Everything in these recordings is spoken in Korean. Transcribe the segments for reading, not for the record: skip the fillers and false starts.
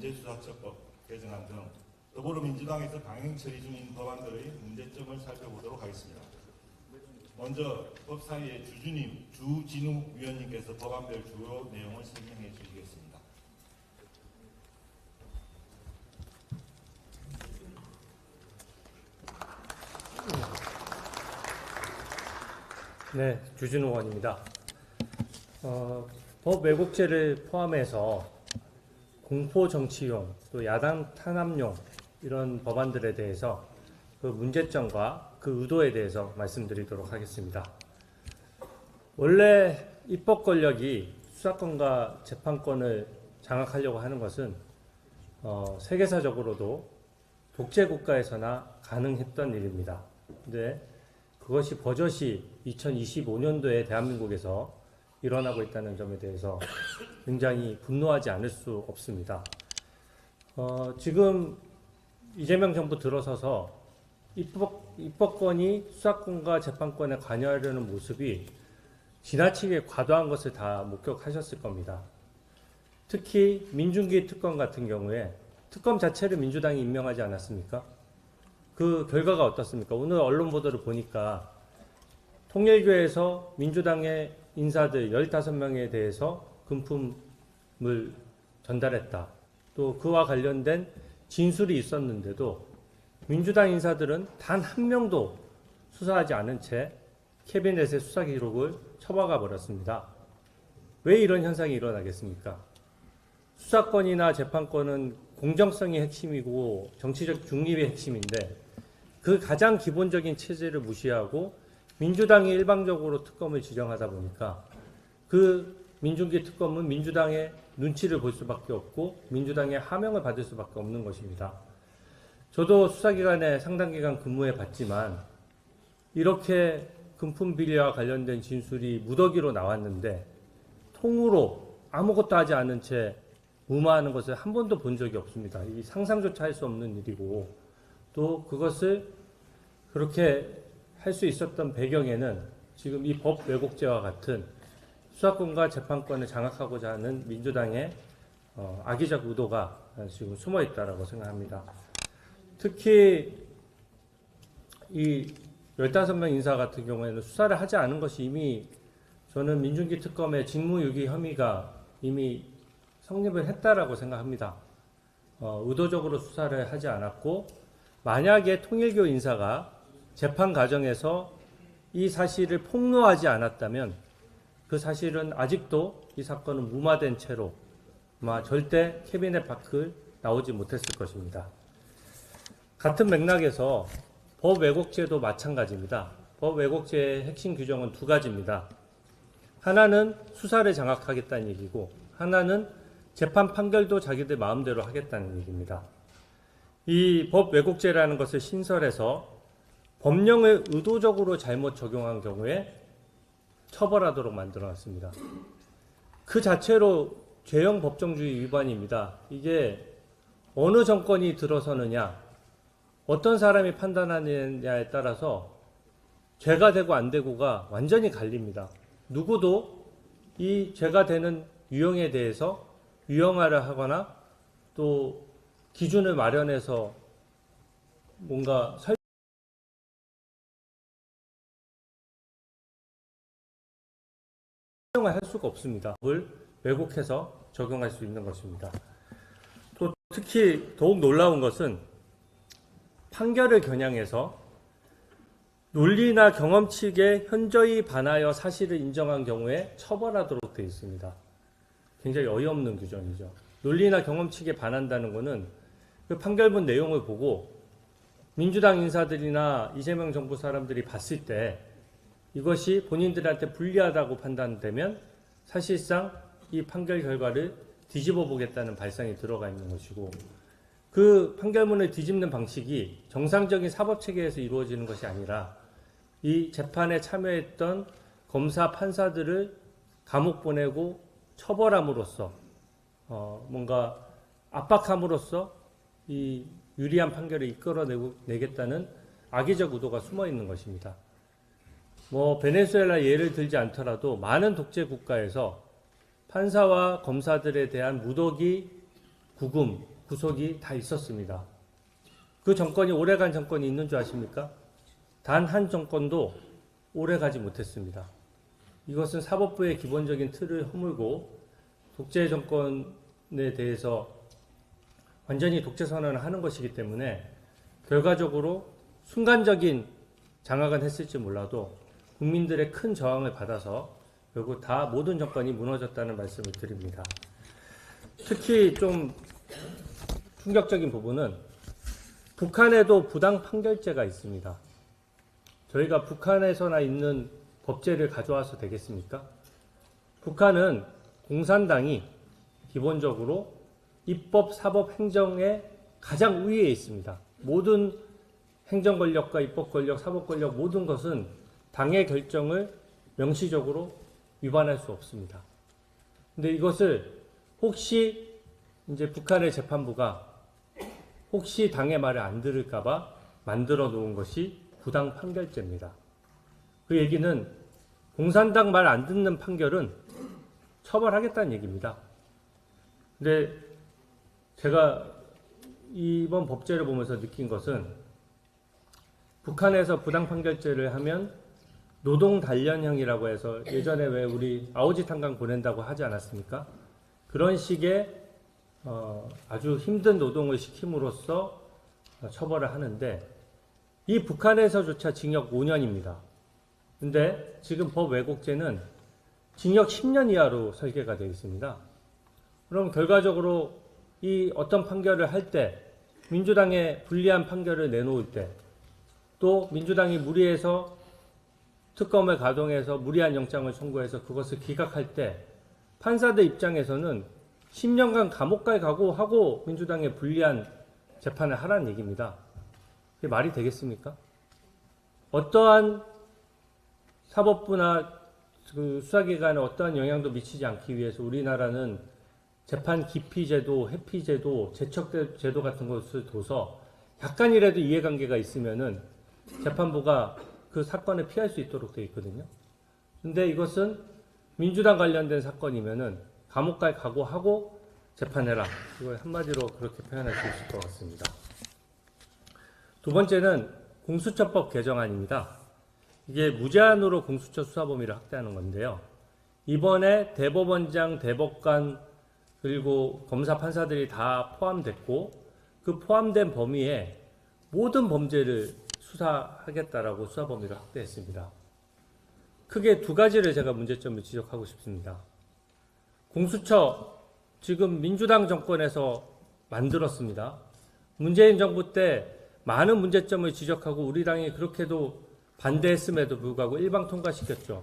범죄수사처법 개정안 등 더불어민주당에서 강행 처리 중인 법안들의 문제점을 살펴보도록 하겠습니다. 먼저 법사위의 주진우 위원님께서 법안별 주요 내용을 설명해 주시겠습니다. 네, 주진우 의원입니다. 법 왜곡죄를 포함해서 공포 정치용, 또 야당 탄압용 이런 법안들에 대해서 그 문제점과 그 의도에 대해서 말씀드리도록 하겠습니다. 원래 입법 권력이 수사권과 재판권을 장악하려고 하는 것은 세계사적으로도 독재 국가에서나 가능했던 일입니다. 근데 그것이 버젓이 2025년도에 대한민국에서 일어나고 있다는 점에 대해서 굉장히 분노하지 않을 수 없습니다. 지금 이재명 정부 들어서서 입법권이 수사권과 재판권에 관여하려는 모습이 지나치게 과도한 것을 다 목격하셨을 겁니다. 특히 민중기 특검 같은 경우에 특검 자체를 민주당이 임명하지 않았습니까? 그 결과가 어떻습니까? 오늘 언론 보도를 보니까 통일교에서 민주당의 인사들 15명에 대해서 금품을 전달했다. 또 그와 관련된 진술이 있었는데도 민주당 인사들은 단 한 명도 수사하지 않은 채 캐비넷의 수사 기록을 처박아 버렸습니다. 왜 이런 현상이 일어나겠습니까? 수사권이나 재판권은 공정성이 핵심이고 정치적 중립이 핵심인데 그 가장 기본적인 체제를 무시하고 민주당이 일방적으로 특검을 지정하다 보니까 그 민중기 특검은 민주당의 눈치를 볼 수밖에 없고 민주당의 하명을 받을 수밖에 없는 것입니다. 저도 수사기관에 상당 기간 근무해 봤지만 이렇게 금품 비리와 관련된 진술이 무더기로 나왔는데 통으로 아무것도 하지 않은 채 무마하는 것을 한 번도 본 적이 없습니다. 이 상상조차 할 수 없는 일이고 또 그것을 그렇게 할 수 있었던 배경에는 지금 이 법 왜곡죄와 같은 수사권과 재판권을 장악하고자 하는 민주당의 악의적 의도가 지금 숨어 있다고 생각합니다. 특히 이 15명 인사 같은 경우에는 수사를 하지 않은 것이 이미 저는 민중기 특검의 직무유기 혐의가 이미 성립을 했다라고 생각합니다. 의도적으로 수사를 하지 않았고 만약에 통일교 인사가 재판 과정에서 이 사실을 폭로하지 않았다면 그 사실은 아직도 이 사건은 무마된 채로 아마 절대 캐비넷 밖을 나오지 못했을 것입니다. 같은 맥락에서 법 왜곡죄도 마찬가지입니다. 법 왜곡죄의 핵심 규정은 두 가지입니다. 하나는 수사를 장악하겠다는 얘기고 하나는 재판 판결도 자기들 마음대로 하겠다는 얘기입니다. 이 법 왜곡죄라는 것을 신설해서 법령을 의도적으로 잘못 적용한 경우에 처벌하도록 만들어놨습니다. 그 자체로 죄형 법정주의 위반입니다. 이게 어느 정권이 들어서느냐, 어떤 사람이 판단하느냐에 따라서 죄가 되고 안 되고가 완전히 갈립니다. 누구도 이 죄가 되는 유형에 대해서 유형화를 하거나 또 기준을 마련해서 뭔가 설명을 할 수가 없습니다. 그걸 왜곡해서 적용할 수 있는 것입니다. 또 특히 더욱 놀라운 것은 판결을 겨냥해서 논리나 경험칙에 현저히 반하여 사실을 인정한 경우에 처벌하도록 되어 있습니다. 굉장히 어이없는 규정이죠. 논리나 경험칙에 반한다는 것은 그 판결문 내용을 보고 민주당 인사들이나 이재명 정부 사람들이 봤을 때 이것이 본인들한테 불리하다고 판단되면 사실상 이 판결 결과를 뒤집어 보겠다는 발상이 들어가 있는 것이고 그 판결문을 뒤집는 방식이 정상적인 사법체계에서 이루어지는 것이 아니라 이 재판에 참여했던 검사 판사들을 감옥 보내고 처벌함으로써 뭔가 압박함으로써 이 유리한 판결을 이끌어내겠다는 악의적 의도가 숨어 있는 것입니다. 베네수엘라 예를 들지 않더라도 많은 독재 국가에서 판사와 검사들에 대한 무더기 구금, 구속이 다 있었습니다. 그 정권이 오래간 정권이 있는 줄 아십니까? 단 한 정권도 오래가지 못했습니다. 이것은 사법부의 기본적인 틀을 허물고 독재 정권에 대해서 완전히 독재 선언을 하는 것이기 때문에 결과적으로 순간적인 장악은 했을지 몰라도 국민들의 큰 저항을 받아서 결국 다 모든 정권이 무너졌다는 말씀을 드립니다. 특히 좀 충격적인 부분은 북한에도 부당 판결죄가 있습니다. 저희가 북한에서나 있는 법제를 가져와서 되겠습니까? 북한은 공산당이 기본적으로 입법, 사법, 행정의 가장 위에 있습니다. 모든 행정 권력과 입법 권력, 사법 권력 모든 것은 당의 결정을 명시적으로 위반할 수 없습니다. 근데 이것을 혹시 이제 북한의 재판부가 혹시 당의 말을 안 들을까봐 만들어 놓은 것이 부당 판결죄입니다. 그 얘기는 공산당 말 안 듣는 판결은 처벌하겠다는 얘기입니다. 근데 제가 이번 법제를 보면서 느낀 것은 북한에서 부당 판결죄를 하면 노동 단련형이라고 해서 예전에 왜 우리 아오지 탄광 보낸다고 하지 않았습니까? 그런 식의 아주 힘든 노동을 시킴으로써 처벌을 하는데 이 북한에서조차 징역 5년입니다. 근데 지금 법 왜곡죄는 징역 10년 이하로 설계가 되어 있습니다. 그럼 결과적으로 이 어떤 판결을 할 때 민주당에 불리한 판결을 내놓을 때 또 민주당이 무리해서 특검을 가동해서 무리한 영장을 청구해서 그것을 기각할 때 판사들 입장에서는 10년간 감옥 갈 각오하고 민주당에 불리한 재판을 하라는 얘기입니다. 그게 말이 되겠습니까? 어떠한 사법부나 그 수사기관에 어떠한 영향도 미치지 않기 위해서 우리나라는 재판 기피제도, 회피제도, 제척제도 같은 것을 둬서 약간이라도 이해관계가 있으면은 재판부가 그 사건을 피할 수 있도록 되어 있거든요. 근데 이것은 민주당 관련된 사건이면은 감옥 갈 각오하고 재판해라. 이걸 한마디로 그렇게 표현할 수 있을 것 같습니다. 두 번째는 공수처법 개정안입니다. 이게 무제한으로 공수처 수사 범위를 확대하는 건데요. 이번에 대법원장, 대법관 그리고 검사, 판사들이 다 포함됐고 그 포함된 범위에 모든 범죄를 수사하겠다라고 수사 범위를 확대했습니다. 크게 두 가지를 제가 문제점을 지적하고 싶습니다. 공수처 지금 민주당 정권에서 만들었습니다. 문재인 정부 때 많은 문제점을 지적하고 우리 당이 그렇게도 반대했음에도 불구하고 일방 통과시켰죠.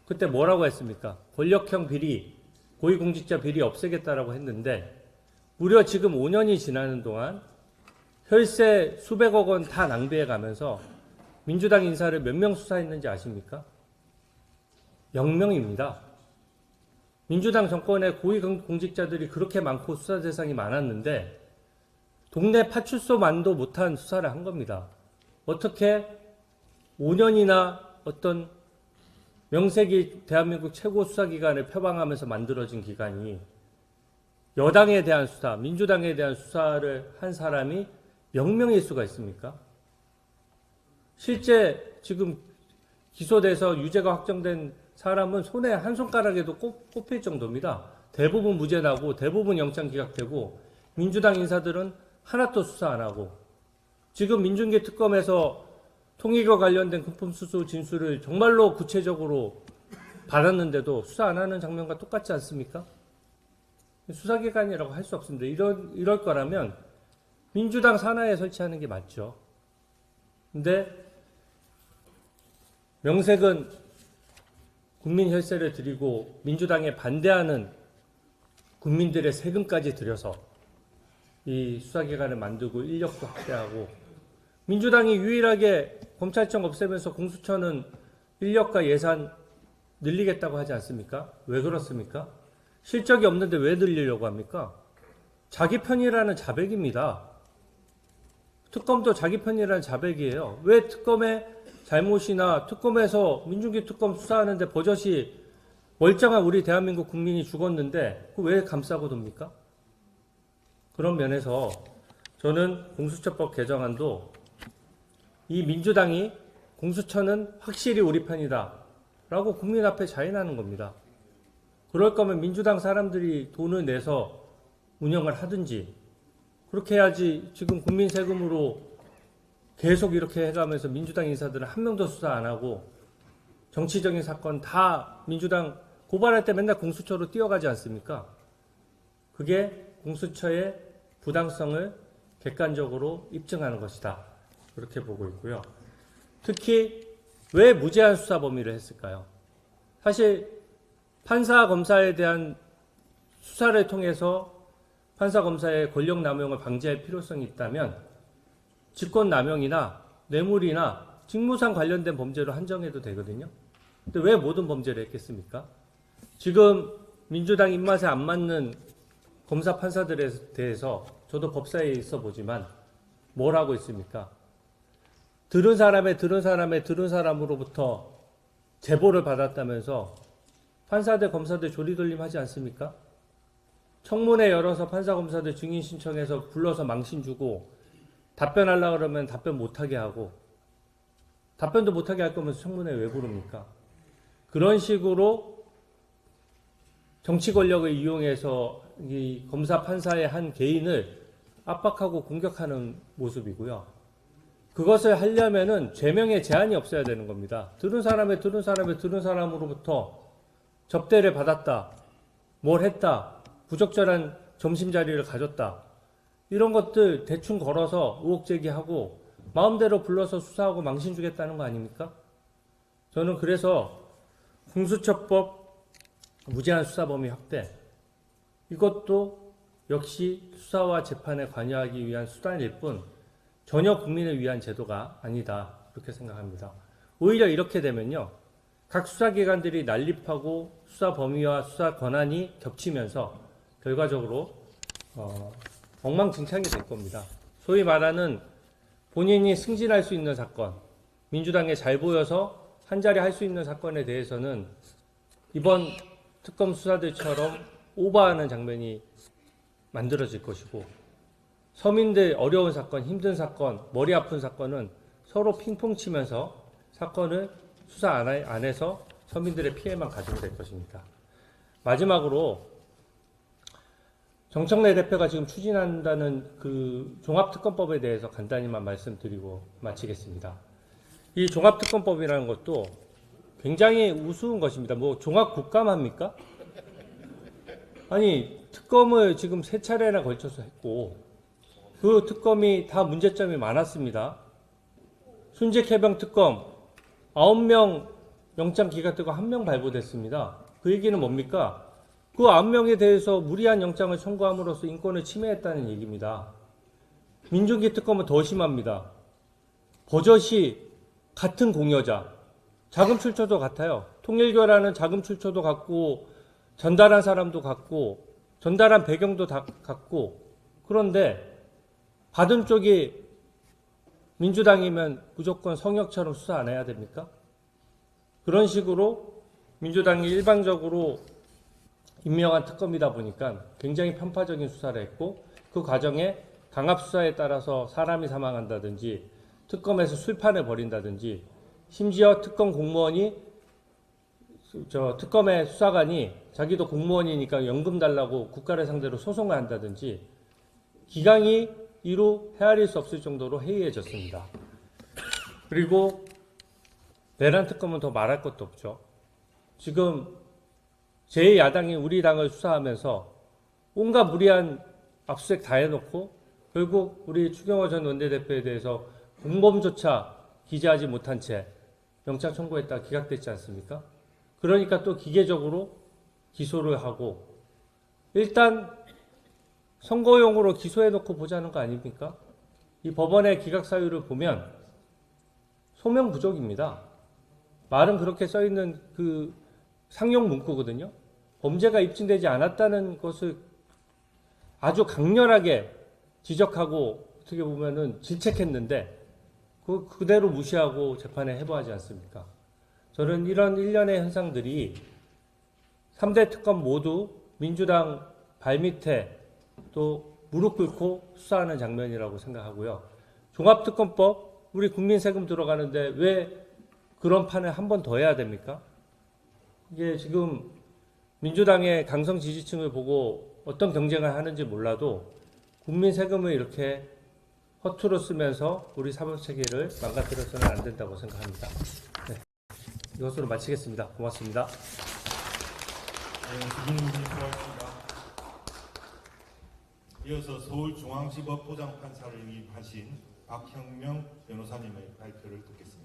그때 뭐라고 했습니까? 권력형 비리, 고위공직자 비리 없애겠다라고 했는데 무려 지금 5년이 지나는 동안 혈세 수백억 원 다 낭비해 가면서 민주당 인사를 몇 명 수사했는지 아십니까? 0명입니다. 민주당 정권의 고위공직자들이 그렇게 많고 수사 대상이 많았는데 동네 파출소만도 못한 수사를 한 겁니다. 어떻게 5년이나 어떤 명색이 대한민국 최고 수사기관을 표방하면서 만들어진 기관이 여당에 대한 수사, 민주당에 대한 수사를 한 사람이 명명일 수가 있습니까? 실제 지금 기소돼서 유죄가 확정된 사람은 손에 한 손가락에도 꼽힐 정도입니다. 대부분 무죄 나고 대부분 영장 기각되고 민주당 인사들은 하나도 수사 안 하고 지금 민중계 특검에서 통일과 관련된 금품수수 진술을 정말로 구체적으로 받았는데도 수사 안 하는 장면과 똑같지 않습니까? 수사기관이라고 할 수 없습니다. 이럴 거라면 민주당 산하에 설치하는 게 맞죠. 근데 명색은 국민 혈세를 드리고 민주당에 반대하는 국민들의 세금까지 들여서 이 수사기관을 만들고 인력도 확대하고 민주당이 유일하게 검찰청 없애면서 공수처는 인력과 예산 늘리겠다고 하지 않습니까? 왜 그렇습니까? 실적이 없는데 왜 늘리려고 합니까? 자기 편이라는 자백입니다. 특검도 자기 편이라는 자백이에요. 왜 특검의 잘못이나 특검에서 민중기 특검 수사하는데 버젓이 멀쩡한 우리 대한민국 국민이 죽었는데 왜 감싸고 돕니까? 그런 면에서 저는 공수처법 개정안도 이 민주당이 공수처는 확실히 우리 편이다 라고 국민 앞에 자인하는 겁니다. 그럴 거면 민주당 사람들이 돈을 내서 운영을 하든지 그렇게 해야지. 지금 국민 세금으로 계속 이렇게 해가면서 민주당 인사들은 한 명도 수사 안 하고 정치적인 사건 다 민주당 고발할 때 맨날 공수처로 뛰어가지 않습니까? 그게 공수처의 부당성을 객관적으로 입증하는 것이다. 그렇게 보고 있고요. 특히 왜 무제한 수사 범위를 했을까요? 사실 판사 검사에 대한 수사를 통해서 판사 검사의 권력 남용을 방지할 필요성이 있다면 직권 남용이나 뇌물이나 직무상 관련된 범죄로 한정해도 되거든요. 근데 왜 모든 범죄를 했겠습니까? 지금 민주당 입맛에 안 맞는 검사 판사들에 대해서 저도 법사에 있어 보지만 뭘 하고 있습니까? 들은 사람으로부터 제보를 받았다면서 판사들 검사들 조리돌림 하지 않습니까? 청문회 열어서 판사 검사들 증인 신청해서 불러서 망신 주고 답변하려고 그러면 답변 못하게 하고, 답변도 못하게 할 거면서 청문회 왜 부릅니까? 그런 식으로 정치 권력을 이용해서 이 검사 판사의 한 개인을 압박하고 공격하는 모습이고요. 그것을 하려면은 죄명에 제한이 없어야 되는 겁니다. 들은 사람으로부터 접대를 받았다, 뭘 했다, 부적절한 점심자리를 가졌다, 이런 것들 대충 걸어서 의혹 제기하고 마음대로 불러서 수사하고 망신 주겠다는 거 아닙니까? 저는 그래서 공수처법 무제한 수사 범위 확대, 이것도 역시 수사와 재판에 관여하기 위한 수단일 뿐 전혀 국민을 위한 제도가 아니다, 그렇게 생각합니다. 오히려 이렇게 되면요, 각 수사기관들이 난립하고 수사 범위와 수사 권한이 겹치면서 결과적으로 엉망진창이 될 겁니다. 소위 말하는 본인이 승진할 수 있는 사건, 민주당에 잘 보여서 한자리 할 수 있는 사건에 대해서는 이번 특검 수사들처럼 오버하는 장면이 만들어질 것이고, 서민들 어려운 사건, 힘든 사건, 머리 아픈 사건은 서로 핑퐁 치면서 사건을 수사 안 해서 서민들의 피해만 가지고 될 것입니다. 마지막으로 정청래 대표가 지금 추진한다는 그 종합특검법에 대해서 간단히만 말씀드리고 마치겠습니다. 이 종합특검법이라는 것도 굉장히 우스운 것입니다. 뭐 종합국감합니까? 아니, 특검을 지금 3차례나 걸쳐서 했고 그 특검이 다 문제점이 많았습니다. 순직해병 특검 9명 영장 기각되고 1명 발부됐습니다. 그 얘기는 뭡니까? 그 9명에 대해서 무리한 영장을 청구함으로써 인권을 침해했다는 얘기입니다. 민중기 특검은 더 심합니다. 버젓이 같은 공여자, 자금 출처도 같아요. 통일교라는 자금 출처도 같고 전달한 사람도 같고 전달한 배경도 다 같고, 그런데 받은 쪽이 민주당이면 무조건 성역처럼 수사 안 해야 됩니까? 그런 식으로 민주당이 일방적으로 임명한 특검이다 보니까 굉장히 편파적인 수사를 했고, 그 과정에 강압수사에 따라서 사람이 사망한다든지 특검에서 술판을 벌인다든지, 심지어 특검 공무원이 특검의 수사관이 자기도 공무원이니까 연금 달라고 국가를 상대로 소송을 한다든지 기강이 이루 헤아릴 수 없을 정도로 해이해졌습니다. 그리고 내란 특검은 더 말할 것도 없죠. 지금 제1야당이 우리 당을 수사하면서 온갖 무리한 압수수색 다 해놓고 결국 우리 추경호 전 원내대표에 대해서 공범조차 기재하지 못한 채 영장 청구했다가 기각됐지 않습니까? 그러니까 또 기계적으로 기소를 하고, 일단 선거용으로 기소해놓고 보자는 거 아닙니까? 이 법원의 기각 사유를 보면 소명 부족입니다. 말은 그렇게 써있는 그 상용 문구거든요. 범죄가 입증되지 않았다는 것을 아주 강렬하게 지적하고 어떻게 보면은 질책했는데 그대로 무시하고 재판에 해부하지 않습니까? 저는 이런 일련의 현상들이 3대 특검 모두 민주당 발밑에 또 무릎 꿇고 수사하는 장면이라고 생각하고요. 종합특검법, 우리 국민 세금 들어가는데 왜 그런 판을 한 번 더 해야 됩니까? 이게 지금 민주당의 강성 지지층을 보고 어떤 경쟁을 하는지 몰라도 국민 세금을 이렇게 허투루 쓰면서 우리 사법체계를 망가뜨려서는 안 된다고 생각합니다. 네. 이것으로 마치겠습니다. 고맙습니다. 네, 주진우 의원님 수고하셨습니다. 이어서 서울중앙지법 부장판사를 임하신 박형명 변호사님의 발표를 듣겠습니다.